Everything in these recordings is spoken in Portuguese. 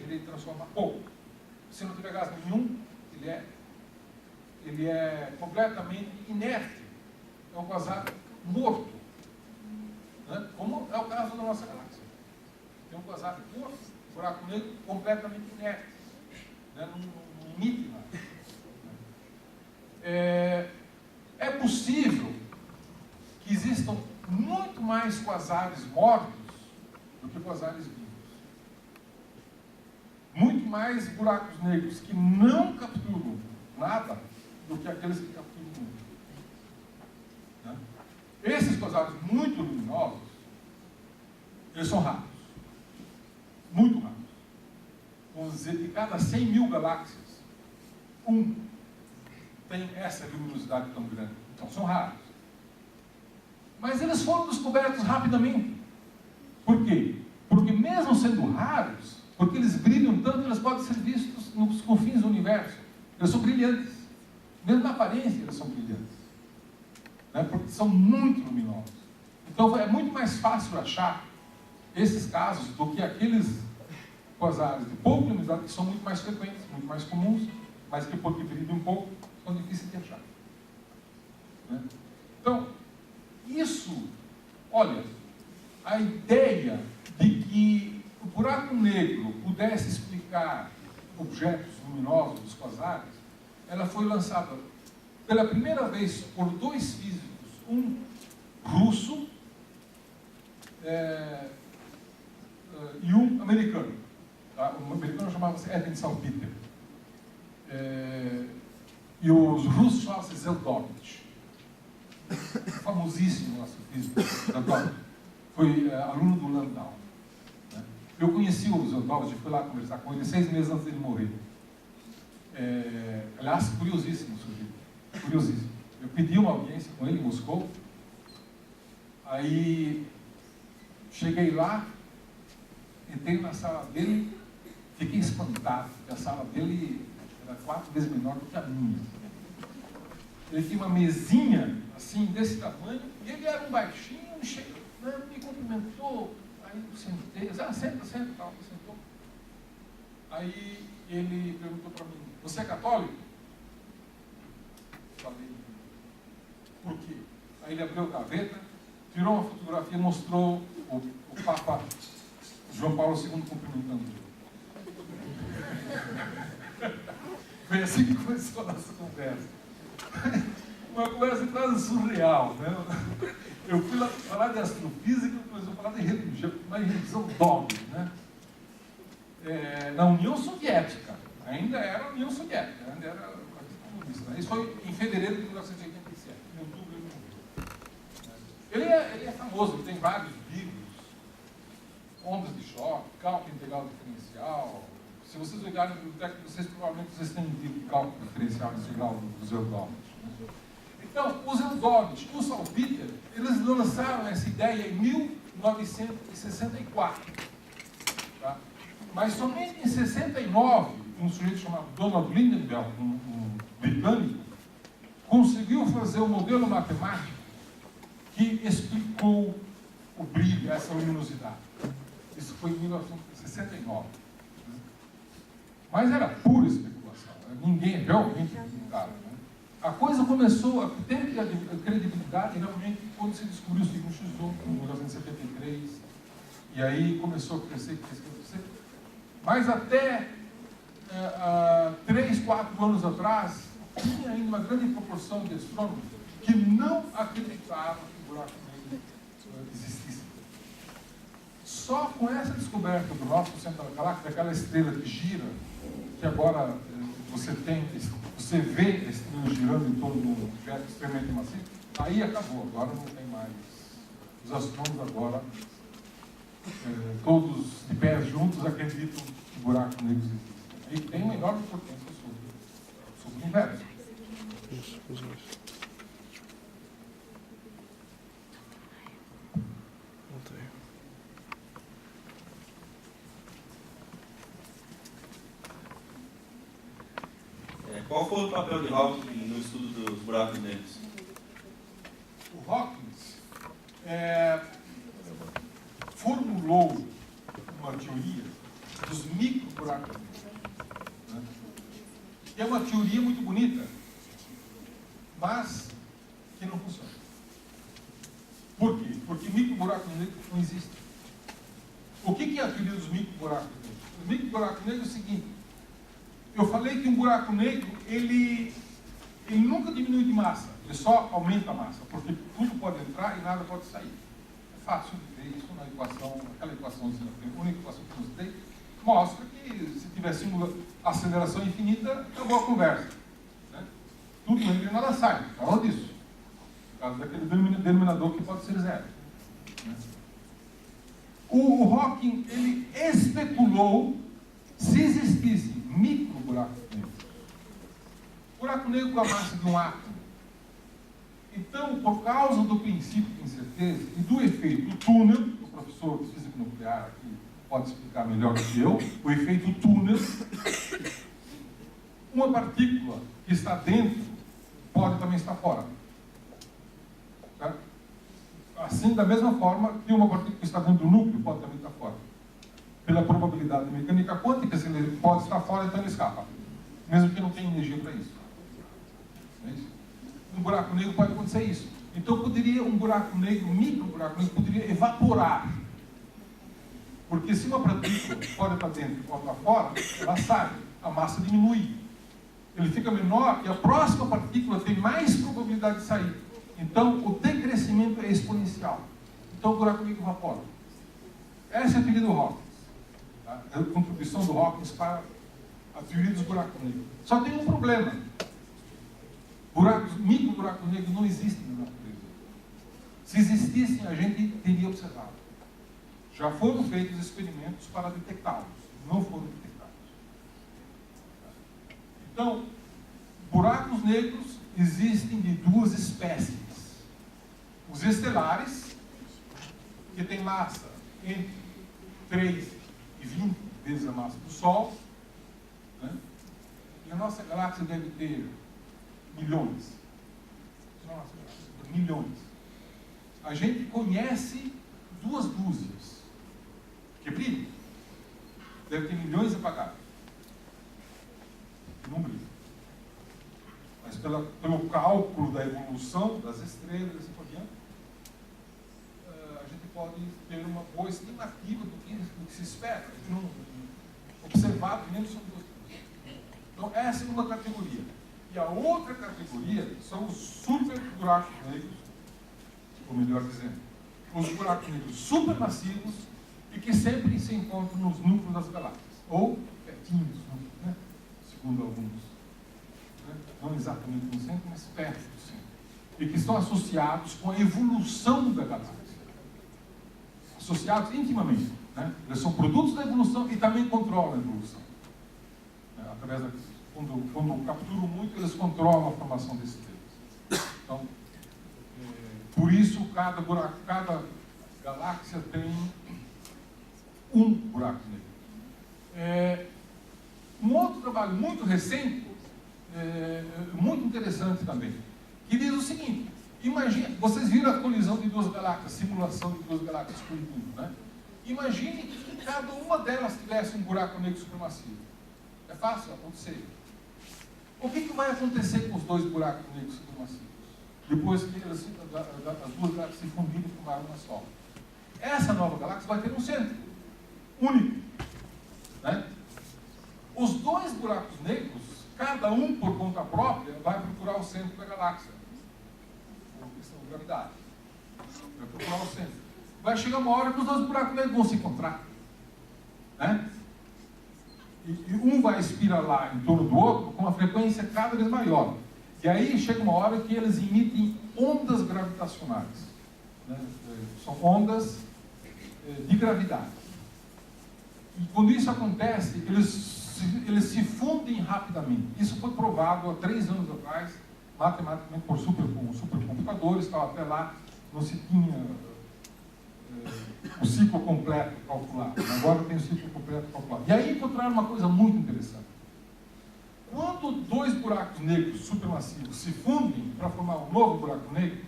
querer transformar pouco. Se não tiver gás nenhum, ele é completamente inerte. É um quasar morto. Né? Como é o caso da nossa galáxia. Tem um quasar morto, um buraco negro completamente inerte. Né? Não emite nada. É possível que existam muito mais quasares mortos do que quasares vivos. Muito mais buracos negros que não capturam nada do que aqueles que capturam muito. Né? Esses quasares muito luminosos, eles são raros. Muito raros. Vamos dizer, de cada 100 mil galáxias, um tem essa luminosidade tão grande. Então, são raros. Mas eles foram descobertos rapidamente. Por quê? Porque mesmo sendo raros, porque eles brilham tanto, eles podem ser vistos nos confins do universo. Eles são brilhantes. Mesmo na aparência, eles são brilhantes. Né? Porque são muito luminosos. Então, é muito mais fácil achar esses casos do que aqueles quasares de pouca luminosidade, que são muito mais frequentes, muito mais comuns, mas que, porque brilham um pouco, são difíceis de achar. Né? Então, isso, olha, a ideia de que o buraco negro pudesse explicar objetos luminosos dos quasares, ela foi lançada pela primeira vez por dois físicos, um russo e um americano. Tá? O americano chamava-se Edwin Salpeter. E os russos chamavam-se Zeldovich. Famosíssimo nosso físico, Zeldovich. Foi aluno do Landau. Né? Eu conheci o Zeldovich, fui lá conversar com ele 6 meses antes dele morrer. Aliás, curiosíssimo o sujeito. Curiosíssimo. Eu pedi uma audiência com ele em Moscou. Aí cheguei lá, entrei na sala dele, fiquei espantado, porque a sala dele era 4 vezes menor do que a minha. Ele tinha uma mesinha, assim, desse tamanho, e ele era um baixinho, chegou, me cumprimentou, aí eu sentei, senta, tal, sentou. Aí ele perguntou para mim, você é católico? Falei, por quê? Aí ele abriu a gaveta, tirou uma fotografia e mostrou o Papa João Paulo II cumprimentando ele. Foi assim que começou a nossa conversa. Uma conversa quase surreal, né? Eu fui lá falar de astrofísica, depois eu falar de religião, mas religião dogma, né? Na União Soviética, ainda era a União Soviética, ainda era o Partido Comunista. Isso foi em fevereiro de 1987, em outubro ele morreu. Ele é famoso, ele tem vários livros, ondas de choque, cálculo integral diferencial. Se vocês olharem no biblioteca de vocês, provavelmente vocês têm um livro de cálculo diferencial integral do Zeldovich. Então, os Zeldovich e o Salpeter, eles lançaram essa ideia em 1964. Tá? Mas somente em 69, um sujeito chamado Donald Lindenberg, um britânico, conseguiu fazer um modelo matemático que explicou o brilho, essa luminosidade. Isso foi em 1969. Mas era pura especulação. Ninguém realmente acreditava. Né? A coisa começou a ter credibilidade realmente quando se descobriu o signo X1, em 1973. E aí começou a crescer. Mas até 3, 4 anos atrás, tinha ainda uma grande proporção de astrônomos que não acreditavam que o buraco negro existisse. Só com essa descoberta do nosso centro da galáxia, daquela estrela que gira, que agora você vê a estrela girando em torno de um objeto extremamente massivo, aí acabou, agora não tem mais. Os astrônomos agora, todos de pés juntos, acreditam que o buraco negro existe. E tem uma enorme importância sobre o universo. Isso. Qual foi o papel de Hawking no estudo dos buracos negros? O Hawking formulou uma teoria dos micro buracos negros. Né? É uma teoria muito bonita, mas que não funciona. Por quê? Porque micro buracos negros não existem. O que é a teoria dos micro buracos negros? Os micro buracos negros é o seguinte: eu falei que um buraco negro, ele nunca diminui de massa, ele só aumenta a massa, porque tudo pode entrar e nada pode sair. É fácil de ver isso na equação, aquela equação, a única equação que eu citei, mostra que se tivesse uma aceleração infinita, acabou a conversa. Né? Tudo entra e nada sai, fala disso. Por causa daquele denominador que pode ser zero. Né? O Hawking, ele especulou se existisse micro buracos negros. Buraco negro com a massa de um átomo. Então, por causa do princípio de incerteza e do efeito túnel, o professor de física nuclear aqui pode explicar melhor do que eu, o efeito túnel, uma partícula que está dentro pode também estar fora. Tá? Assim, da mesma forma que uma partícula que está dentro do núcleo pode também estar fora. Pela probabilidade de mecânica quântica, se ele pode estar fora, então ele escapa. Mesmo que não tenha energia para isso. Não é isso? Um buraco negro pode acontecer isso. Então poderia um buraco negro, um micro buraco negro, poderia evaporar. Porque se uma partícula pode estar dentro e pode estar fora, ela sai, a massa diminui. Ele fica menor e a próxima partícula tem mais probabilidade de sair. Então o decrescimento é exponencial. Então o buraco negro evapora. Essa é a teoria do Hawking. Tá? É a contribuição do Hawking para a teoria dos buracos negros. Só tem um problema. Micro buracos negros não existem na natureza. Se existissem, a gente teria observado. Já foram feitos experimentos para detectá-los. Não foram detectados. Então, buracos negros existem de duas espécies. Os estelares, que têm massa entre 3 e 20 vezes a massa do Sol. Né? E a nossa galáxia deve ter milhões. Nossa, milhões. A gente conhece 2 dúzias que brilham. Deve ter milhões apagados. Não brilha. Mas pelo cálculo da evolução das estrelas e assim por diante, a gente pode ter uma boa estimativa do que se espera. Observado, menos são 2 dúzias. Então, essa é uma categoria. E a outra categoria são os super buracos negros, ou melhor dizendo, os buracos negros supermassivos e que sempre se encontram nos núcleos das galáxias, ou pertinhos, né? Segundo alguns. Né? Não exatamente no centro, mas perto do centro. E que estão associados com a evolução da galáxia. Associados intimamente. Né? Eles são produtos da evolução e também controlam a evolução. Né? Através da Quando capturam muito, eles controlam a formação desses deles. Então, por isso, cada galáxia tem um buraco negro. Um outro trabalho muito recente, muito interessante também, que diz o seguinte: imagine, vocês viram a colisão de 2 galáxias, simulação de 2 galáxias colidindo, né? Imagine que cada uma delas tivesse um buraco negro supermassivo. É fácil acontecer. O que vai acontecer com os 2 buracos negros supermassivos? Depois que as 2 galáxias se fundirem e formarem uma só. Essa nova galáxia vai ter um centro único. Né? Os 2 buracos negros, cada um por conta própria, vai procurar o centro da galáxia. Por questão de gravidade. Vai procurar o centro. Vai chegar uma hora que os 2 buracos negros vão se encontrar. Né? E um vai espiralar em torno do outro com uma frequência cada vez maior. E aí chega uma hora que eles emitem ondas gravitacionais. Né? São ondas de gravidade. E quando isso acontece, eles se fundem rapidamente. Isso foi provado há 3 anos atrás, matematicamente por supercomputadores, estava até lá, não se tinha o ciclo completo calculado. Agora tem o ciclo completo calculado. E aí encontraram uma coisa muito interessante. Quando 2 buracos negros supermassivos se fundem para formar um novo buraco negro,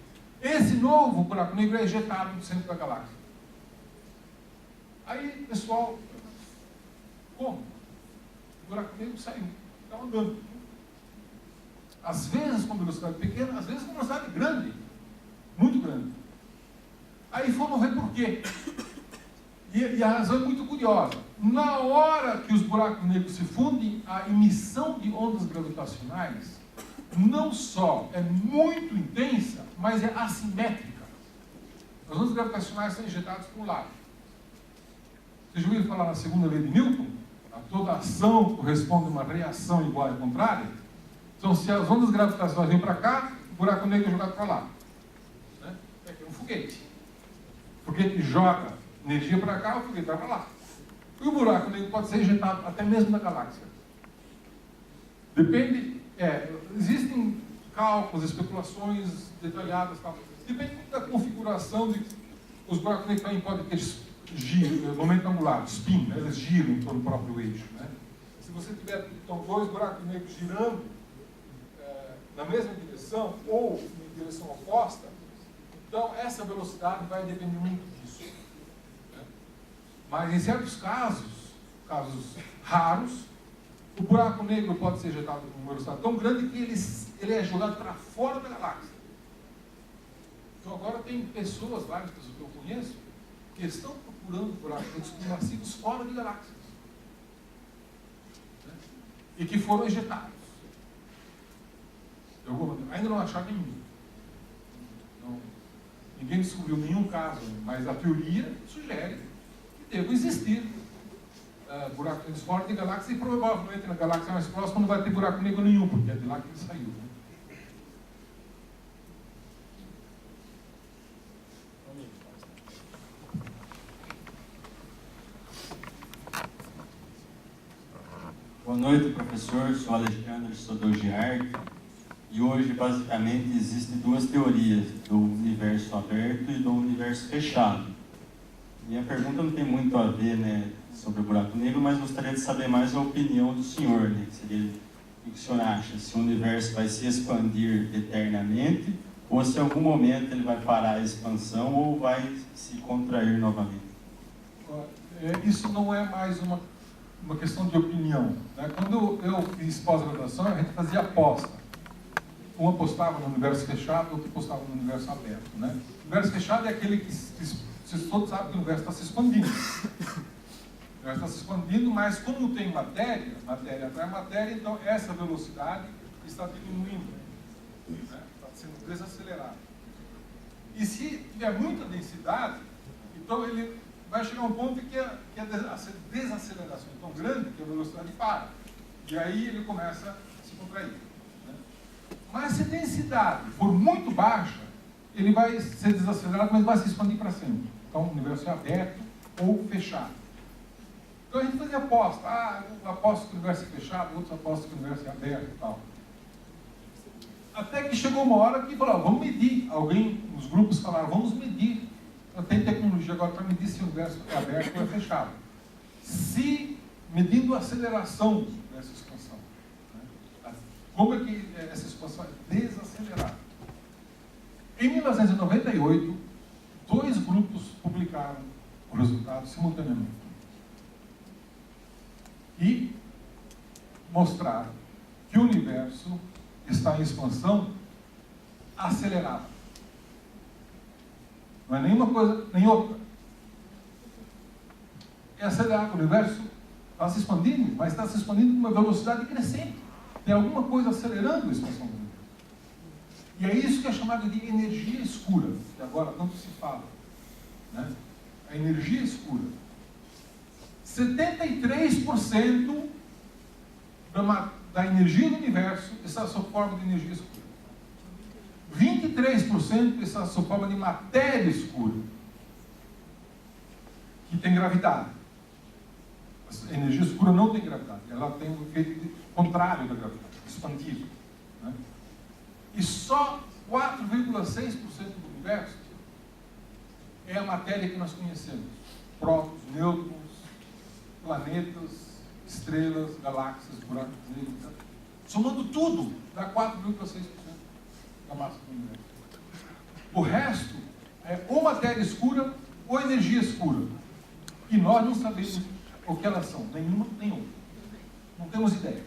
esse novo buraco negro é ejetado no centro da galáxia. Aí, pessoal, Como? O buraco negro saiu, está andando. Às vezes com velocidade pequena, às vezes com velocidade grande, muito grande. Aí foram ver por quê. E a razão é muito curiosa. Na hora que os buracos negros se fundem, a emissão de ondas gravitacionais não só é muito intensa, mas é assimétrica. As ondas gravitacionais são injetadas por um lado. Vocês já ouviram falar na segunda lei de Newton? A toda ação corresponde a uma reação igual e contrária. Então, se as ondas gravitacionais vêm para cá, o buraco negro é jogado para lá. Né? É um foguete. O foguete joga energia para cá, o foguete vai para lá. E o buraco negro pode ser injetado até mesmo na galáxia. Depende, existem cálculos, especulações detalhadas, tal. Depende da configuração de os buracos negros também podem ter giro, momento angular, spin, né? Eles giram em torno do próprio eixo. Né? Se você tiver então, dois buracos negros girando na mesma direção ou em direção oposta, então essa velocidade vai depender muito disso. Né? Mas em certos casos raros, o buraco negro pode ser jetado com uma velocidade tão grande que ele é jogado para fora da galáxia. Então agora tem pessoas, várias pessoas que eu conheço, que estão procurando buracos negros nascidos fora de galáxias. Né? E que foram ejetados. Ainda não acharam nenhum. Ninguém descobriu nenhum caso, mas a teoria sugere que deve existir buracos negros fora de galáxias e provavelmente na galáxia mais próxima não vai ter buraco negro nenhum, porque é de lá que ele saiu. Né? Boa noite, professor. Sou Alexandre, sou do GIARC. E hoje, basicamente, existem duas teorias, do universo aberto e do universo fechado. Minha pergunta não tem muito a ver, né, sobre o buraco negro, mas gostaria de saber mais a opinião do senhor. Né, seria, o que o senhor acha? Se o universo vai se expandir eternamente, ou se em algum momento ele vai parar a expansão, ou vai se contrair novamente? Isso não é mais uma questão de opinião. Né? Quando eu fiz pós-graduação, a gente fazia aposta. Um apostava no universo fechado, outro apostava no universo aberto. Né? O universo fechado é aquele que todos sabem que o universo está se expandindo. O universo está se expandindo, mas como tem matéria atrai matéria, então essa velocidade está diminuindo. Né? Está sendo desacelerada. E se tiver muita densidade, então ele vai chegar a um ponto que a desaceleração é tão grande que a velocidade para. E aí ele começa a se contrair. Mas se a densidade for muito baixa, ele vai ser desacelerado, mas vai se expandir para sempre. Então o universo é aberto ou fechado. Então a gente fazia aposta. Eu aposto que o universo é fechado, outros apostam que o universo é aberto e tal. Até que chegou uma hora que falou, vamos medir. Alguém, os grupos falaram, vamos medir. Então, tem tecnologia agora para medir se o universo é aberto ou é fechado. Medindo a aceleração dessa expansão. Como é que essa expansão é desacelerada? Em 1998, dois grupos publicaram o resultado simultaneamente. E mostraram que o universo está em expansão acelerada. Não é nenhuma coisa, nem outra. É acelerado. O universo está se expandindo, mas está se expandindo com uma velocidade crescente. Tem alguma coisa acelerando a expansão do universo. E é isso que é chamado de energia escura, que agora tanto se fala. Né? A energia escura. 73% da energia do universo está sob forma de energia escura. 23% está sob forma de matéria escura, que tem gravidade. A energia escura não tem gravidade, ela tem um efeito contrário da gravidade, expandido. Né? E só 4,6% do universo é a matéria que nós conhecemos. Prótons, nêutrons, planetas, estrelas, galáxias, buracos negros. Né? Somando tudo, dá 4,6% da massa do universo. O resto é ou matéria escura ou energia escura. E nós não sabemos o que elas são? Nenhuma, nem outra. Não temos ideia.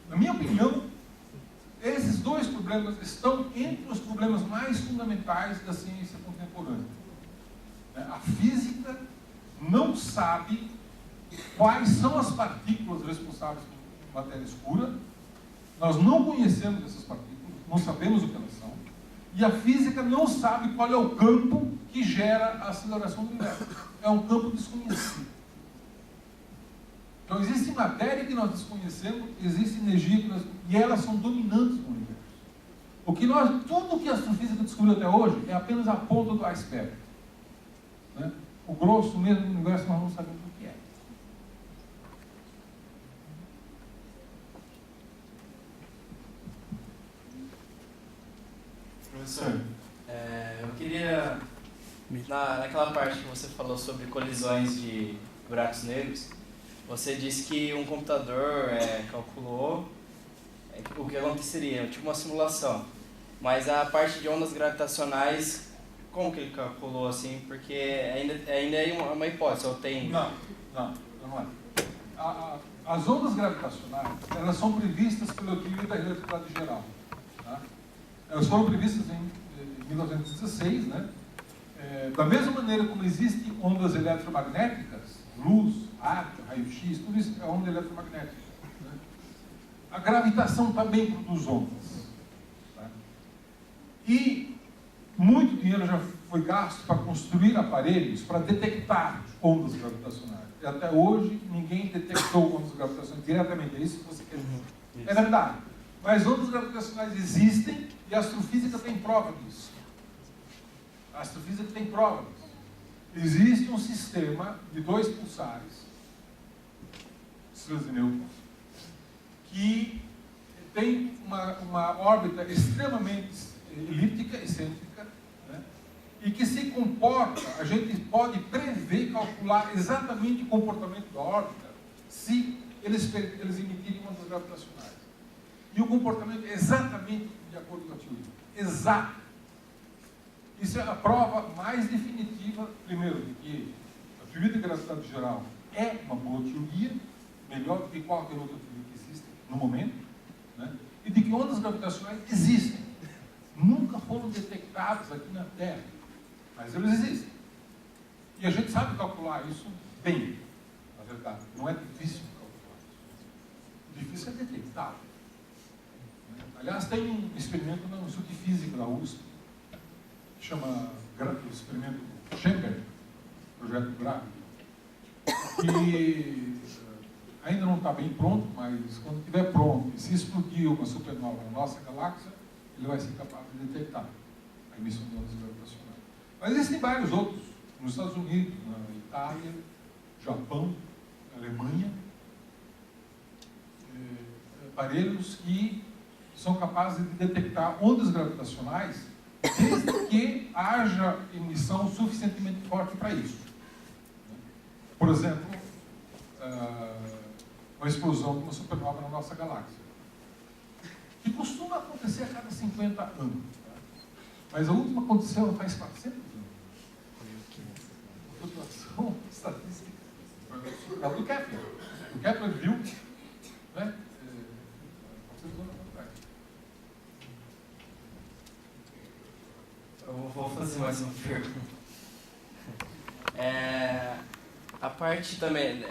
Na minha opinião, esses dois problemas estão entre os problemas mais fundamentais da ciência contemporânea. A física não sabe quais são as partículas responsáveis por matéria escura. Nós não conhecemos essas partículas, não sabemos o que elas são. E a física não sabe qual é o campo que gera a aceleração do universo. É um campo desconhecido. Então, existe matéria que nós desconhecemos, existe energia que e elas são dominantes no universo. Tudo que a astrofísica descobriu até hoje é apenas a ponta do iceberg. Né? O grosso mesmo do universo nós não sabemos o que é. Professor, eu queria, naquela parte que você falou sobre colisões de buracos negros, você disse que um computador calculou o que aconteceria, tipo uma simulação. Mas a parte de ondas gravitacionais, como que ele calculou assim? Porque ainda é uma hipótese, ou tem... Não é. As ondas gravitacionais, elas são previstas pela teoria da relatividade geral. Tá? Elas foram previstas em 1916, né? Da mesma maneira como existem ondas eletromagnéticas, luz, rádio, raio-x, tudo isso é onda eletromagnética. Né? A gravitação também produz ondas. Tá? E muito dinheiro já foi gasto para construir aparelhos para detectar ondas gravitacionais. E até hoje ninguém detectou ondas gravitacionais diretamente. É isso que você quer dizer? É verdade. Mas ondas gravitacionais existem e a astrofísica tem prova disso. A astrofísica tem prova disso. Existe um sistema de 2 pulsares, estrelas de nêutrons, que tem uma órbita extremamente elíptica, excêntrica, né? E que se comporta, a gente pode prever, calcular exatamente o comportamento da órbita se eles emitirem ondas gravitacionais. E o comportamento é exatamente de acordo com a teoria. Exato. Isso é a prova mais definitiva, primeiro, de que a teoria da gravidade geral é uma boa teoria, melhor do que qualquer outra teoria que existe no momento, né? E de que ondas gravitacionais existem. Nunca foram detectadas aqui na Terra, mas eles existem. E a gente sabe calcular isso bem, na verdade. Não é difícil calcular isso. O difícil é detectar. Aliás, tem um experimento no Instituto de Física da USP, que chama o experimento Schoenberg, projeto Gravity, que ainda não está bem pronto, mas quando estiver pronto, e se explodir uma supernova na nossa galáxia, ele vai ser capaz de detectar a emissão de ondas gravitacionais. Mas existem vários outros, nos Estados Unidos, na Itália, Japão, Alemanha, aparelhos que são capazes de detectar ondas gravitacionais desde que haja emissão suficientemente forte para isso. Por exemplo, uma explosão de uma supernova na nossa galáxia, que costuma acontecer a cada 50 anos. Tá? Mas a última aconteceu faz 400 anos. A flutuação estatística é do Kepler. O Kepler viu, né? 400 anos atrás. Eu vou fazer mais uma pergunta. A parte também,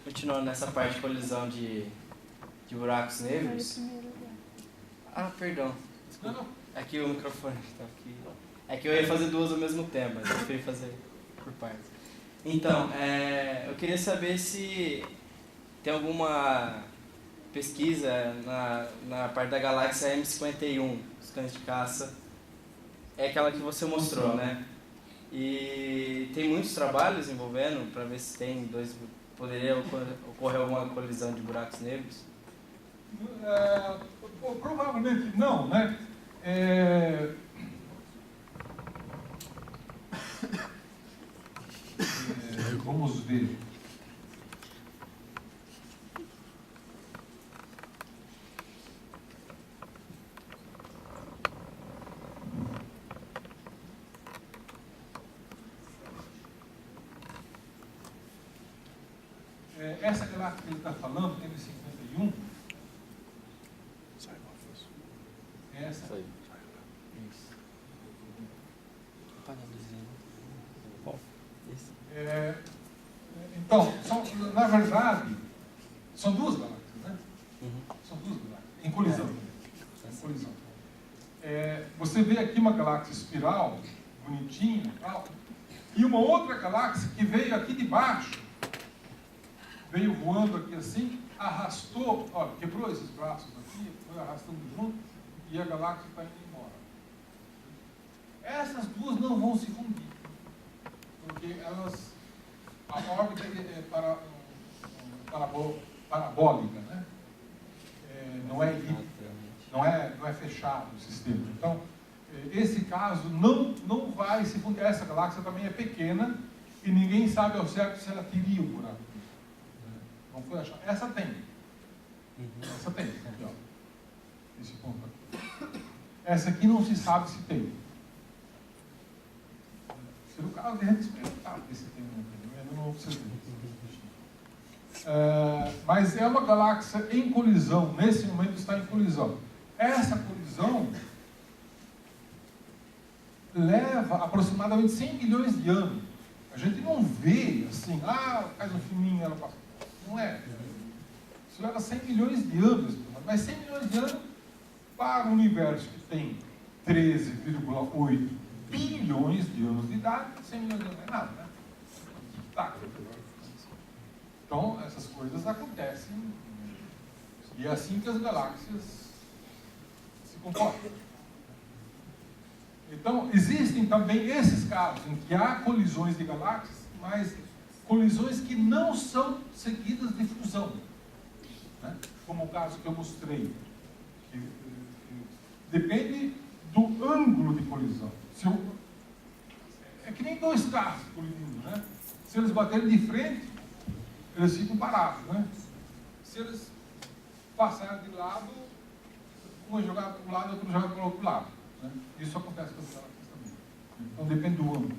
continuando nessa parte de colisão de buracos negros. Ah, perdão. Desculpa. Não. É que o microfone está aqui. É que eu ia fazer duas ao mesmo tempo, mas eu preferi fazer por partes. Então, eu queria saber se tem alguma pesquisa na parte da galáxia M51, os cães de caça. É aquela que você mostrou, né? E tem muitos trabalhos envolvendo para ver se poderia ocorrer alguma colisão de buracos negros? Provavelmente não, né? Vamos ver. essa galáxia que ele está falando, que é de 51, essa. Então, na verdade, são duas galáxias, né? São duas galáxias, em colisão. Em colisão. Você vê aqui uma galáxia espiral, bonitinha e tal, e uma outra galáxia que veio aqui de baixo, veio voando aqui assim, arrastou, olha, quebrou esses braços aqui, foi arrastando junto, e a galáxia está indo embora. Essas duas não vão se fundir, porque a órbita é parabólica, né? Não é fechado o sistema. Então, esse caso não vai se fundir. Essa galáxia também é pequena e ninguém sabe ao certo se ela teria um buraco. Não foi achado. Essa tem. Essa tem. Aqui, ó. Esse ponto aqui. Essa aqui não se sabe se tem. Se no caso, de repente, perguntar se tem ou não tem. Eu não observei. Mas é uma galáxia em colisão. Nesse momento está em colisão. Essa colisão leva aproximadamente 100 milhões de anos. A gente não vê assim, faz um filminho, ela passa. Não é. Isso leva 100 milhões de anos. Mas 100 milhões de anos para um universo que tem 13,8 bilhões de anos de idade, 100 milhões de anos não é nada, né? Tá. Então, essas coisas acontecem. E é assim que as galáxias se comportam. Então, existem também esses casos em que há colisões de galáxias, mas colisões que não são seguidas de fusão. Né? Como o caso que eu mostrei. Que depende do ângulo de colisão. É que nem dois carros colidindo, né? Se eles baterem de frente, eles ficam parados, né? Se eles passarem de lado, um é jogado para um lado, outro joga para o outro lado. Né? Isso acontece com as galáxias também. Então depende do ângulo.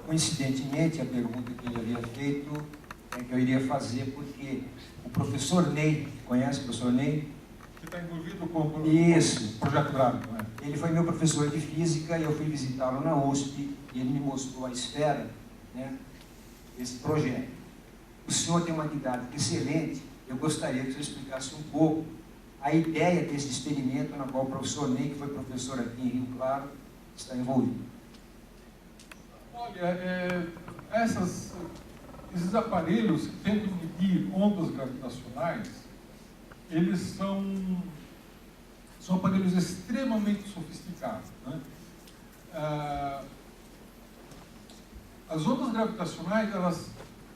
Coincidentemente, a pergunta que ele havia feito é que eu iria fazer porque o professor Ney, conhece o professor Ney? Que está envolvido com o Isso. projeto gráfico, né? Ele foi meu professor de física e eu fui visitá-lo na USP e ele me mostrou a esfera, né, desse projeto. O senhor tem uma didática excelente, eu gostaria que o senhor explicasse um pouco a ideia desse experimento na qual o professor Ney, que foi professor aqui em Rio Claro, está envolvido. Olha, esses aparelhos que tentam medir ondas gravitacionais, eles são aparelhos extremamente sofisticados. Né? As ondas gravitacionais,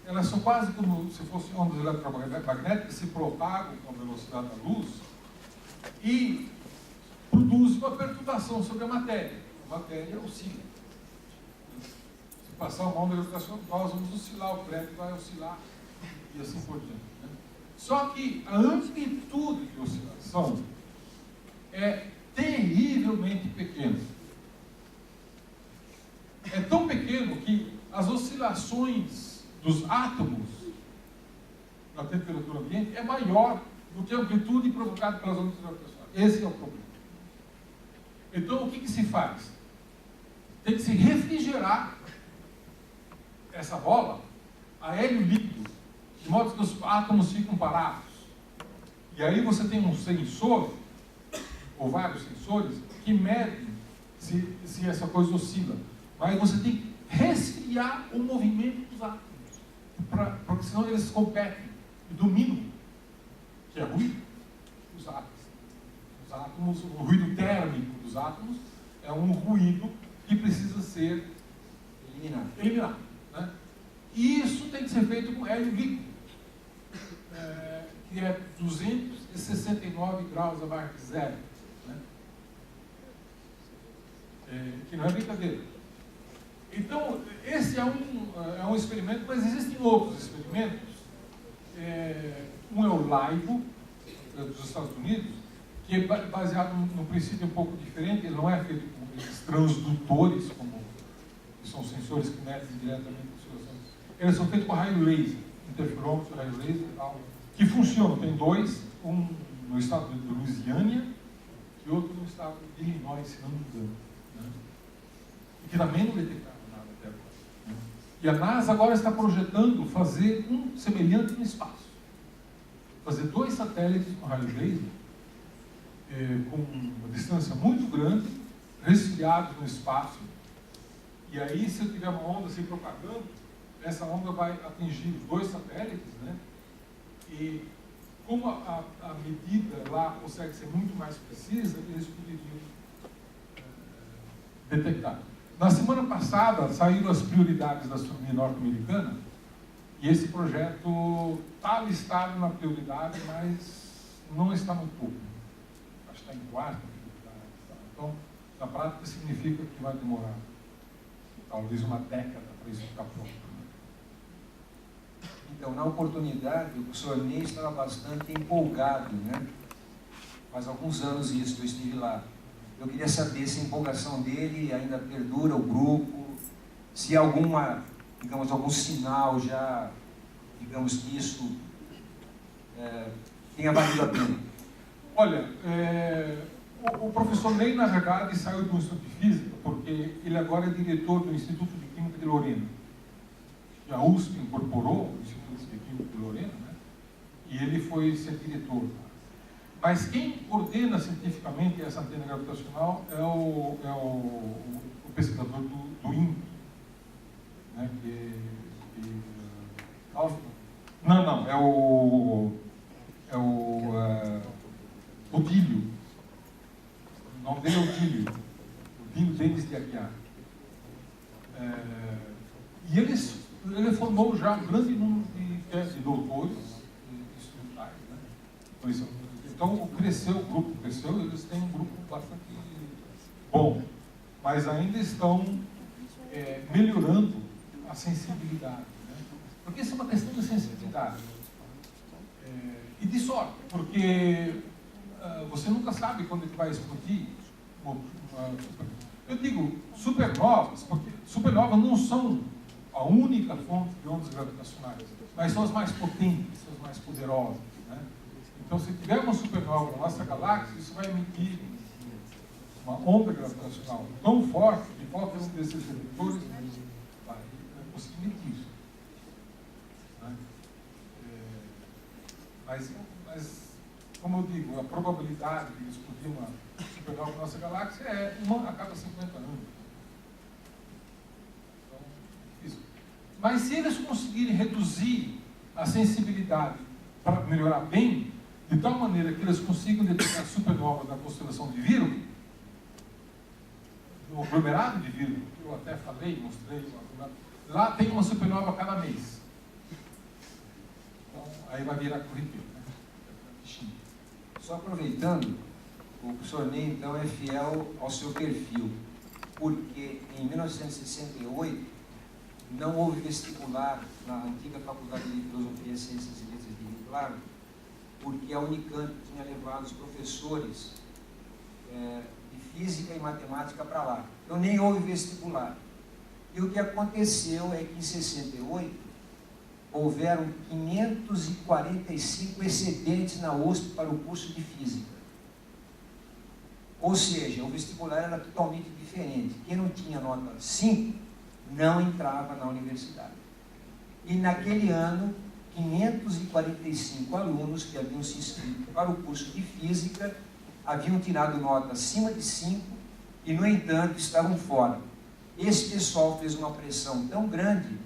elas são quase como se fossem ondas eletromagnéticas que se propagam com a velocidade da luz e produzem uma perturbação sobre a matéria. A matéria oscila. Se passar uma onda gravitacional, nós vamos oscilar, o prédio vai oscilar e assim por diante. Né? Só que a amplitude de oscilação é terrivelmente pequena. É tão pequeno que as oscilações dos átomos na temperatura ambiente é maior do que a amplitude provocada pelas ondas gravitacionais. Esse é o problema. Então, o que se faz? Tem que se refrigerar essa bola a hélio líquido, de modo que os átomos ficam parados. E aí você tem um sensor, ou vários sensores, que medem se essa coisa oscila. Mas você tem que resfriar o movimento dos átomos, porque senão eles competem e dominam, que é ruído, os átomos. Os átomos, o ruído térmico dos átomos é um ruído que precisa ser eliminado. Né? E isso tem que ser feito com hélio líquido, que é 269 graus abaixo de zero. Né? Que não é brincadeira. Então, esse é um experimento, mas existem outros experimentos. Um é o LIGO, dos Estados Unidos, que é baseado num princípio um pouco diferente. Ele não é feito com esses transdutores, que são sensores que medem diretamente as oscilações. Eles são feitos com raio laser, interferômetro, raio laser e tal, que funcionam. Tem dois, um no estado de Louisiana e outro no estado de Illinois, se não me engano. Né? E que também não detectaram nada até agora. Né? E a NASA agora está projetando fazer um semelhante no espaço. Fazer 2 satélites com raio laser, com uma distância muito grande, resfriados no espaço, e aí, se eu tiver uma onda se propagando, essa onda vai atingir os 2 satélites, né? E como a medida lá consegue ser muito mais precisa, eles poderiam detectar. Na semana passada, saíram as prioridades da astronomia norte-americana, e esse projeto está listado na prioridade, mas não está no topo. Acho que está em 4ª prioridade. Então, na prática, significa que vai demorar talvez uma década para isso ficar pronto. Então, na oportunidade, o professor Ney estava bastante empolgado, né? Faz alguns anos isso que eu estive lá. Eu queria saber se a empolgação dele ainda perdura o grupo, se há alguma, digamos, algum sinal já, digamos, que isso tenha valido a pena. Olha, o professor Ney, na verdade, saiu do Instituto de Física, porque ele agora é diretor do Instituto de Química de Lorena. E a USP incorporou o Instituto de Química de Lorena, né? E ele foi ser diretor. Mas quem coordena cientificamente essa antena gravitacional é o pesquisador do INPE, né? Não, é o Odílio. O nome dele é Odílio Denis de Aguiar. E ele formou já um grande número de doutores instrumentais, né? Por isso, então o grupo cresceu, eles têm um grupo bastante bom, mas ainda estão melhorando a sensibilidade, né? Porque isso é uma questão de sensibilidade e de sorte, porque você nunca sabe quando ele vai explodir. Eu digo supernovas, porque supernovas não são a única fonte de ondas gravitacionais, mas são as mais potentes, são as mais poderosas, né? Então, se tiver uma supernova na nossa galáxia, isso vai emitir uma onda gravitacional tão forte que qualquer um desses detectores vai conseguir emitir isso, né? Mas, como eu digo, a probabilidade de explodir uma supernova na nossa galáxia é uma a cada 50 anos. Então, isso. Mas se eles conseguirem reduzir a sensibilidade para melhorar bem, de tal maneira que eles consigam detectar supernovas na constelação de Virgo, no aglomerado de Virgo, que eu até falei, mostrei, lá tem uma supernova a cada mês. Então, aí vai virar corriqueiro, né? Só aproveitando, o professor Ney, então, é fiel ao seu perfil, porque em 1968 não houve vestibular na antiga Faculdade de Filosofia, Ciências e Letras de Rio Claro, porque a Unicamp tinha levado os professores de Física e Matemática para lá. Então nem houve vestibular. E o que aconteceu é que em 68 houveram 545 excedentes na USP para o curso de Física. Ou seja, o vestibular era totalmente diferente. Quem não tinha nota 5 não entrava na universidade. E naquele ano, 545 alunos que haviam se inscrito para o curso de Física haviam tirado nota acima de 5 e, no entanto, estavam fora. Esse pessoal fez uma pressão tão grande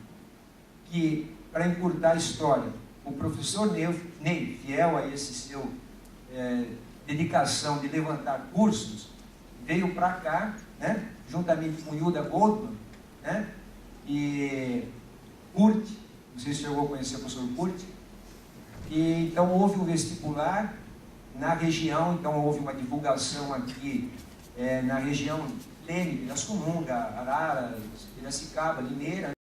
que, para encurtar a história, o professor Ney, fiel a esse seu dedicação de levantar cursos, veio para cá, né, juntamente com Hilda Goldman, né, e Kurt, não sei se chegou a conhecer o professor Kurt, e então houve um vestibular na região, então houve uma divulgação aqui na região Leme, Pirassununga, Araras, Piracicaba, Limeira,